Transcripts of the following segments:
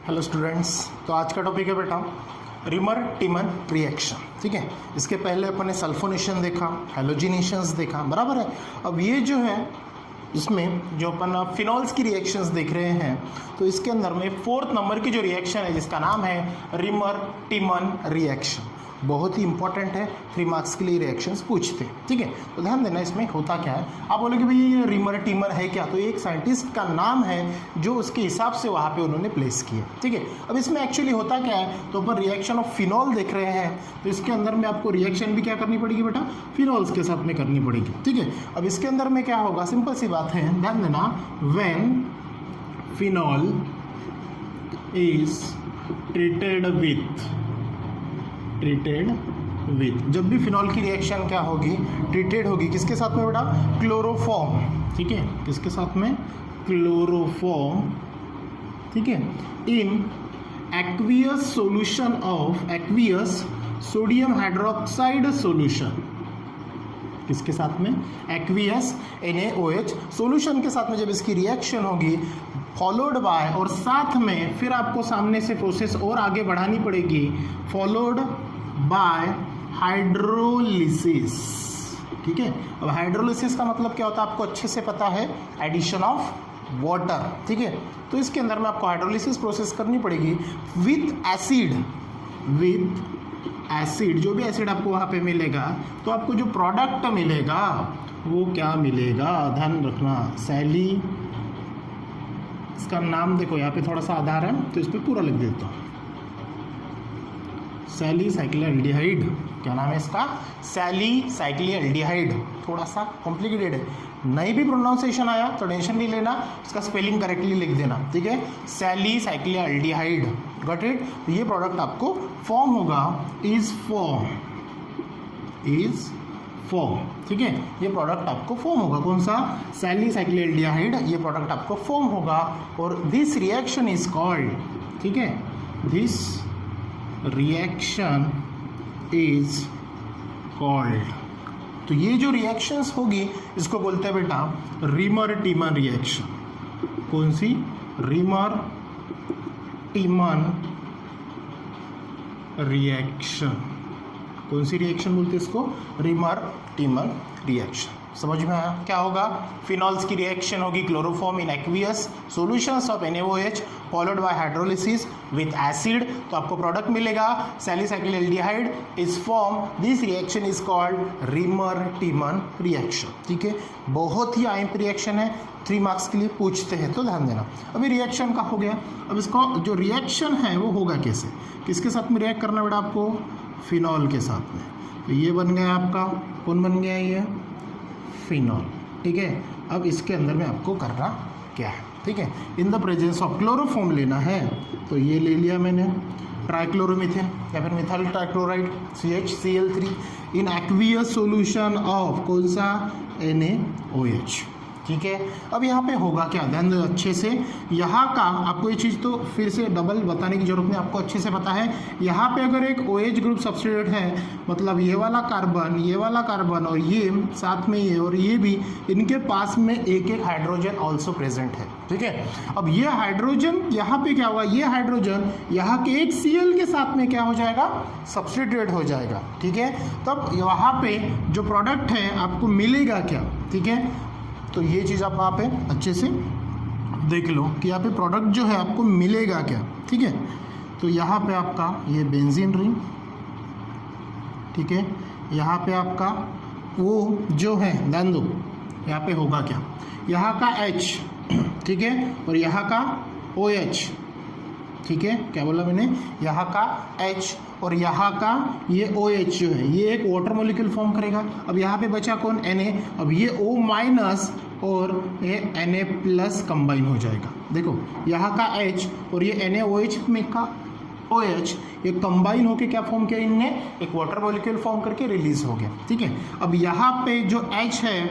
Hello students, तो आज का टॉपिक है बेटा रिमर टिमर रिएक्शन। ठीक है, इसके पहले अपन ने सल्फोनेशन देखा, हैलोजिनेशंस देखा, बराबर है। अब ये जो है इसमें जो अपन फिनॉल्स की रिएक्शंस देख रहे हैं, तो इसके अंदर में 4th नंबर की जो रिएक्शन है जिसका नाम है रिमर टिमन रिएक्शन, बहुत ही इंपॉर्टेंट है। 3 मार्क्स के लिए रिएक्शंस पूछते हैं। ठीक है, तो ध्यान देना इसमें होता क्या है। आप बोलोगे भाई ये रिमर टिमर है क्या, तो ये एक साइंटिस्ट का नाम है जो उसके हिसाब से वहाँ पे उन्होंने प्लेस किया। ठीक है, अब इसमें एक्चुअली होता क्या है, तो अपन रिएक्शन ऑफ फिनॉल देख रहे हैं, तो इसके अंदर में आपको रिएक्शन भी क्या करनी पड़ेगी बेटा, फिनॉल्स के साथ में करनी पड़ेगी। ठीक है, अब इसके अंदर में क्या होगा, सिंपल सी बात है, ध्यान देना, when phenol is treated with, जब भी फिनॉल की रिएक्शन क्या होगी, ट्रीटेड होगी, किसके साथ में बेटा, क्लोरोफॉर्म। ठीक है, किसके साथ में, क्लोरोफॉर्म। ठीक है, in aqueous solution of aqueous sodium hydroxide solution, किसके साथ में, एक्वियस NaOH सॉल्यूशन के साथ में जब इसकी रिएक्शन होगी, फॉलोड बाय, और साथ में फिर आपको सामने से प्रोसेस और आगे बढ़ानी पड़ेगी, फॉलोड बाय हाइड्रोलिसिस। ठीक है, अब हाइड्रोलिसिस का मतलब क्या होता है आपको अच्छे से पता है, एडिशन ऑफ वाटर। ठीक है, तो इसके अंदर में आपको हाइड्रोलिसिस प्रोसेस करनी पड़ेगी विथ एसिड, जो भी एसिड आपको वहाँ पे मिलेगा, तो आपको जो प्रोडक्ट मिलेगा वो क्या मिलेगा, ध्यान रखना, सैली, इसका नाम देखो यहाँ पे थोड़ा सा आधार है तो इस पर पूरा लिख देता हूँ, सैलीसाइक्लिल्डिहाइड। क्या नाम है इसका, सैलीसाइक्लिल्डिहाइड। थोड़ा सा कॉम्प्लिकेटेड है, नहीं भी प्रोनाउंसिएशन आया तो टेंशन नहीं लेना, इसका स्पेलिंग करेक्टली लिख देना। ठीक है, सैलीसाइक्लिल्डिहाइड, गॉट इट। तो ये प्रोडक्ट आपको फॉर्म होगा, इज फॉर्म। ठीक है, ये प्रोडक्ट आपको फॉर्म होगा, कौन सा, सैलीसाइक्लिल्डिहाइड, ये प्रोडक्ट आपको फॉर्म होगा, और दिस रिएक्शन इज कॉल्ड, ठीक है, दिस रिएक्शन इज कॉल्ड, तो ये जो रिएक्शंस होगी इसको बोलते हैं बेटा रिमर टिमन रिएक्शन। कौन सी, रिमर टिमन रिएक्शन, कौन सी रिएक्शन बोलते हैं इसको, रिमर टिमन रिएक्शन। समझ में आया, क्या होगा, फिनॉल्स की रिएक्शन होगी, chloroform in aqueous solutions of NaOH followed by hydrolysis with acid, तो आपको प्रोडक्ट मिलेगा, salicylaldehyde is form, this reaction is called Reimer Tiemann reaction. ठीक है, बहुत ही अहम रिएक्शन है, 3 मार्क्स के लिए पूछते हैं, तो ध्यान देना। अभी रिएक्शन का हो गया, अब इसका जो रिएक्शन है वो होगा कैसे, किसके साथ में रिएक्ट करना बेटा आपको, फिनॉल के साथ में। तो ये बन गया आपका, कौन बन गया, ये फिनॉल। ठीक है, अब इसके अंदर में आपको करना क्या है, ठीक है, in the presence of chloroform लेना है, तो ये ले लिया मैंने, ट्राइक्लोरोमीथेन या फिर methyl trichloride CHCl3 in aqueous solution of कौन सा, NaOH। ठीक है, अब यहाँ पे होगा क्या, ध्यान दो अच्छे से, यहाँ का आपको ये चीज़ तो फिर से डबल बताने की जरूरत नहीं, आपको अच्छे से पता है। यहाँ पे अगर एक OH ग्रुप सब्स्टिट्यूट है, मतलब ये वाला कार्बन और ये साथ में ये और ये भी, इनके पास में एक एक हाइड्रोजन ऑल्सो प्रेजेंट है। ठीक है, अब ये हाइड्रोजन यहाँ पे क्या हुआ, ये हाइड्रोजन यहाँ के एक Cl के साथ में क्या हो जाएगा, सब्स्टिट्यूट हो जाएगा। ठीक है, तब यहाँ पे जो प्रोडक्ट है आपको मिलेगा क्या, ठीक है, तो ये चीज़ आप वहाँ पे अच्छे से देख लो कि यहाँ पे प्रोडक्ट जो है आपको मिलेगा क्या। ठीक है, तो यहाँ पे आपका ये बेंजीन रिंग, ठीक है, यहाँ पे आपका वो जो है, ध्यान दो, यहाँ पे होगा क्या, यहाँ का H, ठीक है, और यहाँ का OH। ठीक है, क्या बोला मैंने, यहाँ का H और यहाँ का ये OH जो है, ये एक वाटर मॉलिक्यूल फॉर्म करेगा। अब यहाँ पे बचा कौन, Na, अब ये O- और ये Na+ कंबाइन हो जाएगा। देखो यहाँ का H और ये NaOH में का OH, ये कंबाइन होके क्या फॉर्म किया, इनने एक वाटर मॉलिक्यूल फॉर्म करके रिलीज हो गया। ठीक है, अब यहाँ पे जो H है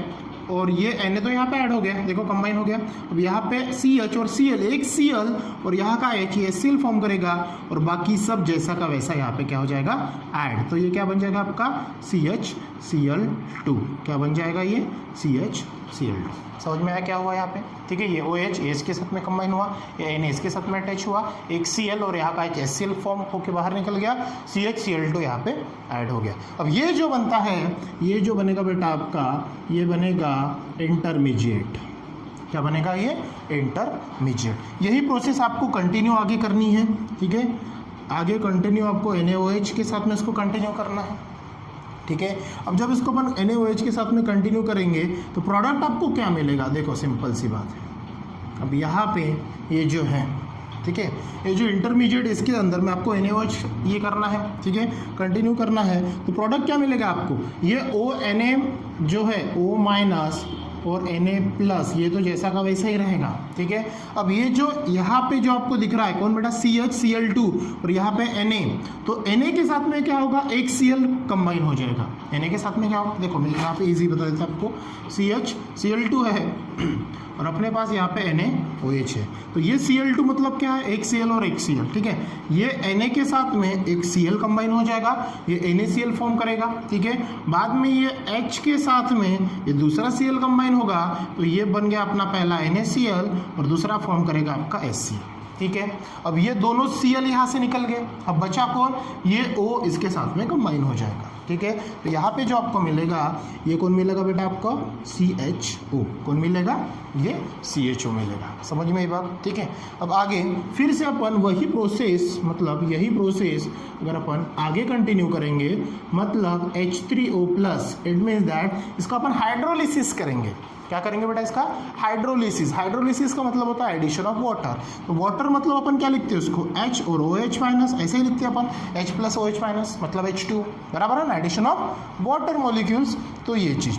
और ये Na तो यहाँ पे ऐड हो गया, देखो कंबाइन हो गया। अब यहाँ पे CH और Cl, एक Cl और यहाँ का H, ये Cl फॉर्म करेगा, और बाकी सब जैसा का वैसा यहाँ पे क्या हो जाएगा, ऐड, तो ये क्या बन जाएगा आपका CH CH2, क्या बन जाएगा ये CHCl2। समझ में आया क्या हुआ यहाँ पे? ठीक है, ये OH AH के साथ में कंबाइन हुआ, ये NH के साथ में अटैच हुआ, एक Cl और यहाँ का एक HCl फॉर्म होके बाहर निकल गया, CHCl2 यहाँ पे ऐड हो गया। अब ये जो बनता है, ये जो बनेगा बेटा आपका, ये बनेगा इंटरमीडिएट। क्या बनेगा ये? इंटरमीडिएट। यही प्रोसेस आपको कंटिन्यू आगे करनी है। ठीक है, आगे कंटिन्यू आपको NaOH के साथ में इसको कंटिन्यू करना है। ठीक है, अब जब इसको अपन NaOH के साथ में कंटिन्यू करेंगे तो प्रोडक्ट आपको क्या मिलेगा? देखो सिंपल सी बात है। अब यहाँ पे ये जो है, ठीक है, ये जो इंटरमीडिएट इसके अंदर में आपको NaOH ये करना है, ठीक है, कंटिन्यू करना है, तो प्रोडक्ट क्या मिलेगा आपको? ये ONA जो है O- और Na+, ये तो जैसा का वैसा ही रहेगा। ठीक है, अब ये जो यहाँ पे जो आपको दिख रहा है कौन बेटा? CHCl2 और यहाँ पे Na, तो Na के साथ में क्या होगा? एक Cl कंबाइन हो जाएगा। Na के साथ में क्या होगा? देखो मैं यहाँ पे इजी बता देता आपको, CHCl2 है और अपने पास यहाँ पे NaOH है, तो ये Cl2 मतलब क्या है? एक Cl और एक Cl। ठीक है, ये Na के साथ में एक Cl कंबाइन हो जाएगा, ये NaCl फॉर्म करेगा। ठीक है, बाद में ये H के साथ में ये दूसरा Cl कंबाइन होगा, तो ये बन गया अपना पहला NaCl और दूसरा फॉर्म करेगा आपका HCl। ठीक है, अब ये दोनों Cl यहाँ से निकल गए, अब बचा कौन? ये O इसके साथ में कंबाइन हो जाएगा। ठीक है, तो यहाँ पे जो आपको मिलेगा, ये कौन मिलेगा बेटा आपको? CHO। कौन मिलेगा? ये CHO मिलेगा। समझ में ये बात? ठीक है, अब आगे फिर से अपन वही प्रोसेस, मतलब यही प्रोसेस अगर अपन आगे कंटिन्यू करेंगे, मतलब H3O+, इट मीन्स दैट इसका अपन हाइड्रोलिसिस करेंगे। क्या करेंगे बेटा? इसका हाइड्रोलिसिस। हाइड्रोलिसिस का मतलब होता है एडिशन ऑफ वाटर। तो वाटर मतलब अपन क्या लिखते हैं उसको? H और OH-, ऐसे ही लिखते हैं अपन, H+ OH- मतलब H2, बराबर है ना, एडिशन ऑफ वाटर मॉलिक्यूल्स। तो ये चीज़,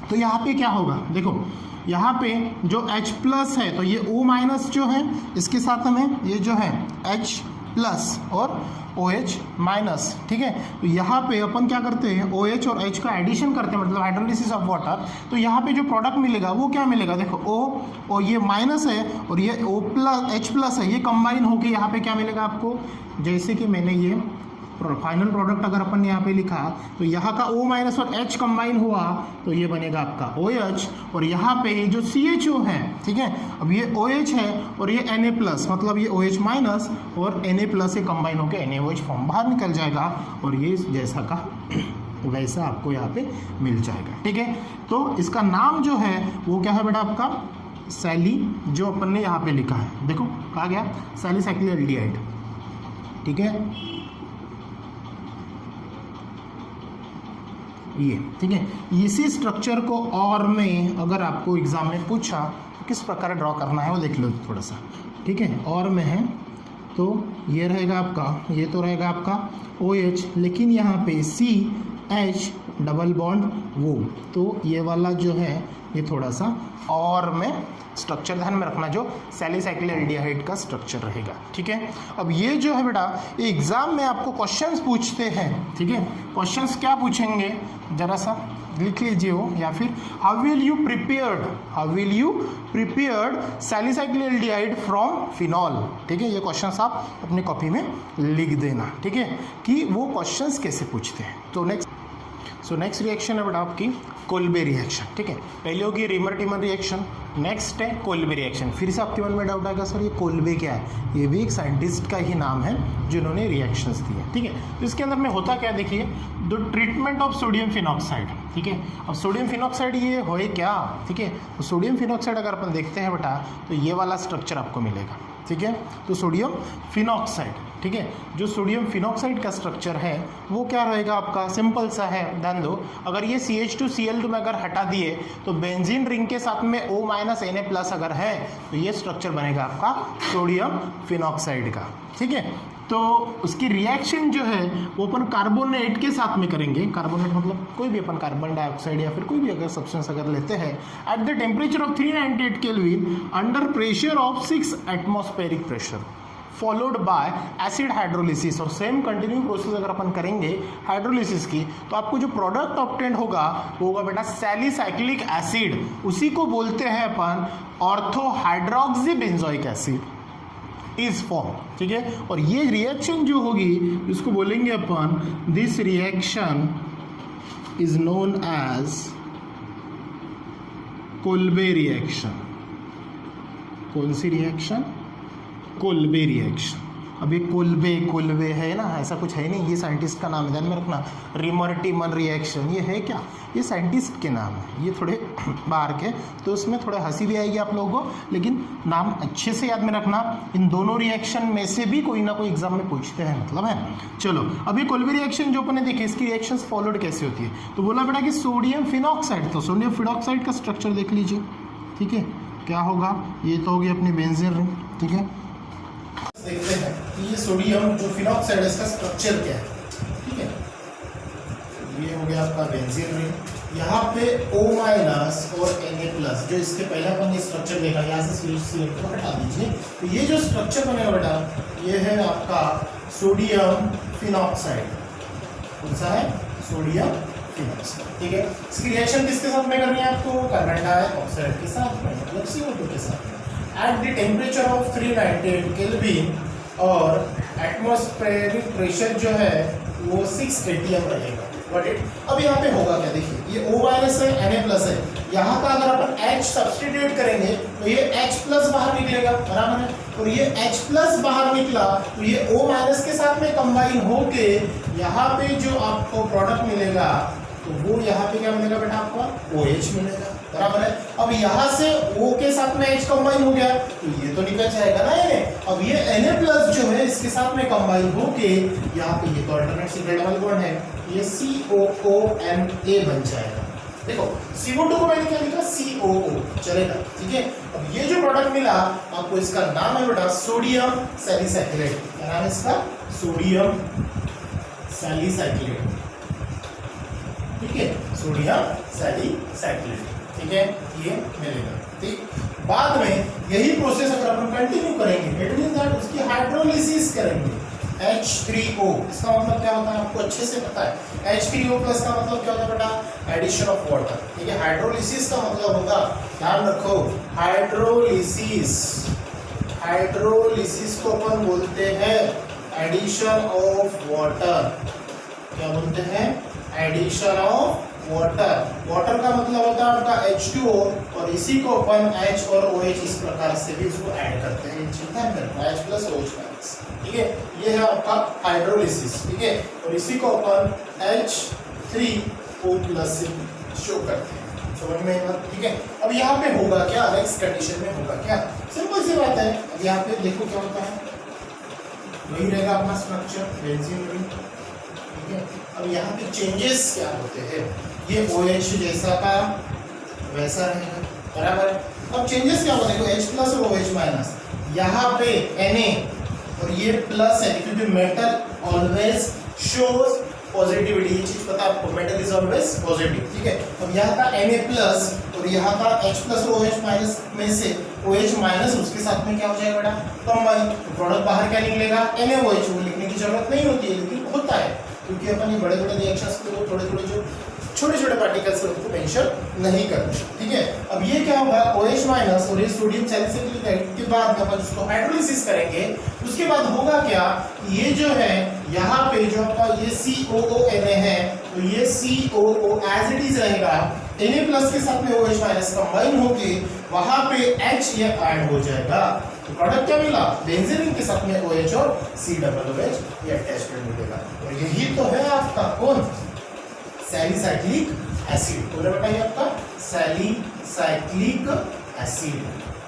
तो यहाँ पे क्या होगा? देखो यहाँ पे जो H+ है, तो ये O- जो है इसके साथ में ये जो है H+ और OH-, ठीक है, तो यहाँ पे अपन क्या करते हैं? OH और H का एडिशन करते हैं, मतलब हाइड्रोलिसिस ऑफ वाटर। तो यहाँ पे जो प्रोडक्ट मिलेगा वो क्या मिलेगा? देखो O और ये माइनस है और ये H+ है, ये कंबाइन होके यहाँ पे क्या मिलेगा आपको? जैसे कि मैंने ये फाइनल प्रोडक्ट अगर अपन ने यहाँ पे लिखा, तो यहाँ का O- और H कंबाइन हुआ तो ये बनेगा आपका OH, और यहाँ पे जो CHO है, ठीक है, अब ये OH है और ये Na+, मतलब ये OH- और Na+ से कंबाइन होकर NaOH फॉर्म बाहर निकल जाएगा और ये जैसा का वैसा आपको यहाँ पे मिल जाएगा। ठीक है, तो इसका नाम जो है वो क्या है बेटा आपका? सैली, जो अपन ने यहाँ पे लिखा है, देखो कहा गया सैलिसाइक्लिल्डिहाइड। ठीक है, ये ठीक है, इसी स्ट्रक्चर को और में अगर आपको एग्जाम में पूछा तो किस प्रकार ड्रॉ करना है वो देख लो थोड़ा सा। ठीक है, और में है तो ये रहेगा आपका, ये तो रहेगा आपका OH, लेकिन यहाँ पे CH डबल बॉन्ड वो, तो ये वाला जो है ये थोड़ा सा और में स्ट्रक्चर ध्यान में रखना, जो सैलिसाइक्लिल्डिहाइड का स्ट्रक्चर रहेगा। ठीक है, अब ये जो है बेटा ये एग्जाम में आपको क्वेश्चंस पूछते हैं। ठीक है, क्वेश्चंस क्या पूछेंगे जरा सा लिख लीजिए हो, या फिर how will you prepared salicylaldehyde from phenol. ठीक है, ये क्वेश्चंस आप अपनी कॉपी में लिख देना। ठीक है, कि वो क्वेश्चंस कैसे पूछते हैं। तो नेक्स्ट रिएक्शन है बेटा आपकी कोल्बे रिएक्शन। ठीक है, पहले होगी रीमर टीमर रिएक्शन, नेक्स्ट है कोल्बे रिएक्शन। फिर से आपके मन में डाउट आएगा सर ये कोल्बे क्या है? ये भी एक साइंटिस्ट का ही नाम है जिन्होंने रिएक्शंस दिए। ठीक है, तो इसके अंदर में होता क्या देखिए, the treatment of sodium phenoxide. ठीक है, अब सोडियम फिनॉक्साइड ये होए क्या? ठीक है, तो सोडियम फिनॉक्साइड अगर अपन देखते हैं बेटा तो ये वाला स्ट्रक्चर आपको मिलेगा। ठीक है, तो सोडियम फिनॉक्साइड, ठीक है, जो सोडियम फिनॉक्साइड का स्ट्रक्चर है वो क्या रहेगा आपका? सिंपल सा है, ध्यान दो, अगर ये CH2Cl2 में अगर हटा दिए तो बेंजीन रिंग के साथ में O- Na+ अगर है तो ये स्ट्रक्चर बनेगा आपका सोडियम फिनॉक्साइड का। ठीक है, तो उसकी रिएक्शन जो है वो अपन कार्बोनेट के साथ में करेंगे। कार्बोनेट मतलब कोई भी अपन कार्बन डाइऑक्साइड या फिर कोई भी अगर सब्सटेंस अगर लेते हैं at the temperature of 398 kelvin under pressure of 6 atmospheric pressure followed by acid hydrolysis. और सेम कंटिन्यू प्रोसेस अगर अपन करेंगे हाइड्रोलिसिस की तो आपको जो प्रोडक्ट ऑब्टेन होगा वो होगा बेटा सैलिसाइक्लिक एसिड, उसी को बोलते हैं अपन ortho hydroxy benzoic acid is form. ठीक है, और ये रिएक्शन जो होगी इसको बोलेंगे अपन this reaction is known as Kolbe reaction. कौन सी रिएक्शन? Kolbe reaction. अब ये कोल्बे है ना, ऐसा कुछ है नहीं, ये साइंटिस्ट का नाम है, ध्यान में रखना। रिमर टीमन रिएक्शन ये है क्या? ये साइंटिस्ट के नाम है, ये थोड़े बाहर के, तो उसमें थोड़ा हंसी भी आएगी आप लोगों को, लेकिन नाम अच्छे से याद में रखना। इन दोनों रिएक्शन में से भी कोई ना कोई एग्जाम में पूछते हैं, मतलब है। चलो अभी कोल्बे रिएक्शन जो अपने देखे, इसकी रिएक्शंस फॉलोड कैसे होती है। तो बोला बेटा कि सोडियम फिनॉक्साइड, तो सोडियम फिनॉक्साइड का स्ट्रक्चर देख लीजिए, ठीक है। क्या होगा? ये तो होगी अपनी बेंजीन रिंग, ठीक है। देखते हैं कि ये सोडियम जो फिनॉक्साइड है इसका स्ट्रक्चर क्या है, ठीक है। ये हो गया आपका बेंजीन रिंग, यहाँ पे O- और Na+, जो इसके पहले अपन ने स्ट्रक्चर देखा, यहाँ से सिलेक्ट को हटा दीजिए। तो ये जो स्ट्रक्चर बनेगा बेटा, ये है आपका सोडियम फिनॉक्साइड। कौन सा है? सोडियम फिनॉक्साइड, ठीक है। इसकी रिएक्शन किसके साथ में करनी है आपको? कार्बन डाइऑक्साइड के साथ में, मतलब CO2 के साथ में। At the temperature of 398 kelvin, और एटमॉस्फेरिक प्रेशर जो है वो 6 atm रहेगा। अब यहाँ पे होगा क्या? देखिए ये O- है, Na+ है, यहाँ का अगर अपन H सब्स्टिट्यूट करेंगे तो ये H+ बाहर निकलेगा, बराबर है। और ये H+ बाहर निकला तो ये O- के साथ में कंबाइन होके यहाँ पे जो आपको प्रोडक्ट मिलेगा, तो वो यहाँ पे क्या मिलेगा बेटा? आपको OH मिलेगा, बराबर है। अब यहाँ से O के साथ में H कंबाइन हो गया तो ये तो निकल जाएगा ना ये। अब ये Na+ जो है इसके साथ में कंबाइन होके यहाँ पे ये तो अल्टरनेट सिंगल डबल बॉन्ड है, ये COONA बन जाएगा। देखो CO2 को मैंने क्या लिखा? COO, चलेगा, ठीक है। अब ये जो प्रोडक्ट मिला आपको, इसका नाम है बेटा सोडियम सैलिसाइक्लेट। क्या नाम है इसका? सोडियम सैलिसाइक्लेट, ठीक है, सोडियम सैलिसाइक्लेट, ठीक है, ये मिलेगा। ठीक, बाद में यही प्रोसेस अगर अपन कंटिन्यू करेंगे, इट मींस दैट उसकी हाइड्रोलिसिस करेंगे। H3O, इसका मतलब क्या होता है आपको अच्छे से पता है। H3O+ का मतलब क्या होता है बेटा? एडिशन ऑफ वाटर, ठीक है। हाइड्रोलिसिस का मतलब होगा, ध्यान रखो, हाइड्रोलिसिस, हाइड्रोलिसिस को अपन बोलते हैं एडिशन ऑफ वाटर। क्या बोलते हैं? Addition of water. वाटर का मतलब होता है आपका H2O, और इसी को अपन H और OH इस प्रकार से भी इसको ऐड करते हैं, H+ OH-, ठीक है। ये है आपका हाइड्रोलिसिस, ठीक है। और इसी को अपन H3O+ से शो करते हैं, समझ में? ठीक है। अब यहाँ पे होगा क्या? नेक्स्ट कंडीशन में होगा क्या? सिंपल सी बात है। अब यहाँ पे देखो क्या होता है, वही रहेगा अपना स्ट्रक्चर, बेंजीन रिंग, ठीक है। अब यहाँ पे चेंजेस क्या होते हैं? ये OH जैसा का वैसा रहेगा, बराबर है। अब चेंजेस क्या होते हैं? H+ और OH-, यहाँ पे Na और ये प्लस है, क्योंकि मेटल ऑलवेज शोज पॉजिटिविटी, ये चीज पता है आपको, मेटल इज ऑलवेज पॉजिटिव, ठीक है। अब यहाँ का Na+ और यहाँ का H+ और OH- में से OH- उसके साथ में क्या हो जाएगा बेटा? कंबाइन। प्रोडक्ट बाहर क्या निकलेगा? NaOH। वो लिखने की जरूरत नहीं होती है, लेकिन होता है, क्योंकि अपन ये बड़े बड़े रिएक्शंस को थोड़े थोड़े जो छोटे छोटे पार्टिकल्स है उनको मेंशन नहीं करते, ठीक है। अब ये क्या होगा? OH- और ये सोडियम सैलिसाइक्लेट के बाद अपन उसको हाइड्रोलिसिस करेंगे, उसके बाद होगा क्या? ये जो है यहाँ पे जो आपका ये COONA है, तो ये COO एज इट इज रहेगा, Na+ के साथ में OH- कंबाइन होके वहां पे H ये ऐड हो जाएगा। तो प्रोडक्ट क्या मिला? बेंजीन रिंग के साथ में OH और COOH ये अटैचमेंट मिलेगा। और यही तो है आपका कौन? Salicylic acid. बोले बताइए आपका सैलिसाइक्लिक एसिड,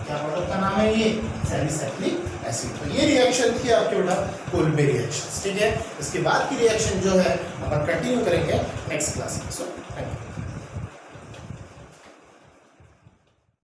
क्या प्रोडक्ट का नाम है? ये सैलिसाइक्लिक एसिड। तो ये रिएक्शन थी आपके बेटा कोल्बे रिएक्शन, ठीक है। इसके बाद की रिएक्शन जो है अपन कंटिन्यू करेंगे नेक्स्ट क्लास में। So thank you.